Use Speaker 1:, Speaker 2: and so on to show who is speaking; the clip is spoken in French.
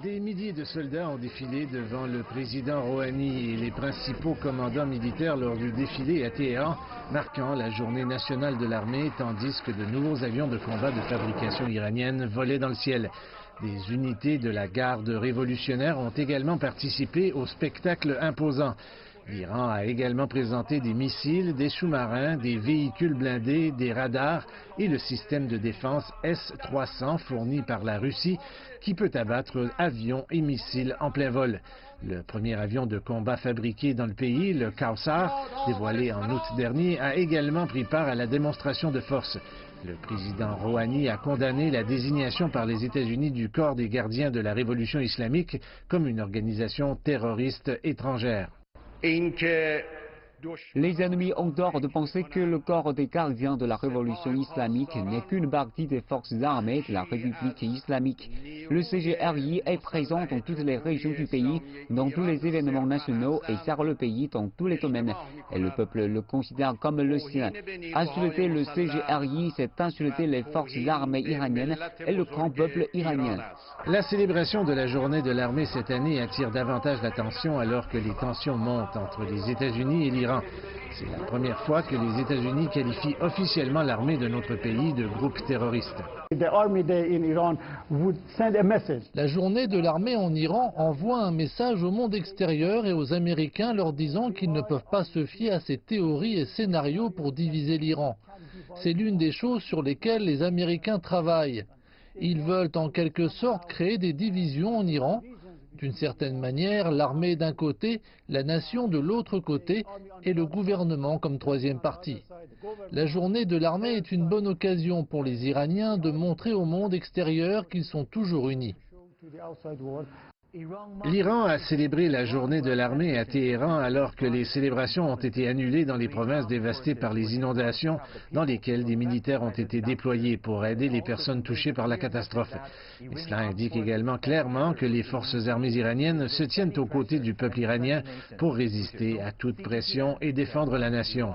Speaker 1: Des milliers de soldats ont défilé devant le président Rouhani et les principaux commandants militaires lors du défilé à Téhéran, marquant la journée nationale de l'armée, tandis que de nouveaux avions de combat de fabrication iranienne volaient dans le ciel. Des unités de la garde révolutionnaire ont également participé au spectacle imposant. L'Iran a également présenté des missiles, des sous-marins, des véhicules blindés, des radars et le système de défense S-300 fourni par la Russie qui peut abattre avions et missiles en plein vol. Le premier avion de combat fabriqué dans le pays, le Kawsar, dévoilé en août dernier, a également pris part à la démonstration de force. Le président Rouhani a condamné la désignation par les États-Unis du corps des gardiens de la révolution islamique comme une organisation terroriste étrangère.
Speaker 2: Les ennemis ont tort de penser que le corps des gardiens de la révolution islamique n'est qu'une partie des forces armées de la République islamique. Le CGRI est présent dans toutes les régions du pays, dans tous les événements nationaux et sert le pays dans tous les domaines. Et le peuple le considère comme le sien. Insulter le CGRI, c'est insulter les forces armées iraniennes et le grand peuple iranien.
Speaker 1: La célébration de la journée de l'armée cette année attire davantage l'attention alors que les tensions montent entre les États-Unis et l'Iran. C'est la première fois que les États-Unis qualifient officiellement l'armée de notre pays de groupe terroriste.
Speaker 3: La journée de l'armée en Iran envoie un message au monde extérieur et aux Américains leur disant qu'ils ne peuvent pas se fier à ces théories et scénarios pour diviser l'Iran. C'est l'une des choses sur lesquelles les Américains travaillent. Ils veulent en quelque sorte créer des divisions en Iran. D'une certaine manière, l'armée d'un côté, la nation de l'autre côté et le gouvernement comme troisième partie. La journée de l'armée est une bonne occasion pour les Iraniens de montrer au monde extérieur qu'ils sont toujours unis.
Speaker 1: L'Iran a célébré la journée de l'armée à Téhéran alors que les célébrations ont été annulées dans les provinces dévastées par les inondations dans lesquelles des militaires ont été déployés pour aider les personnes touchées par la catastrophe. Mais cela indique également clairement que les forces armées iraniennes se tiennent aux côtés du peuple iranien pour résister à toute pression et défendre la nation.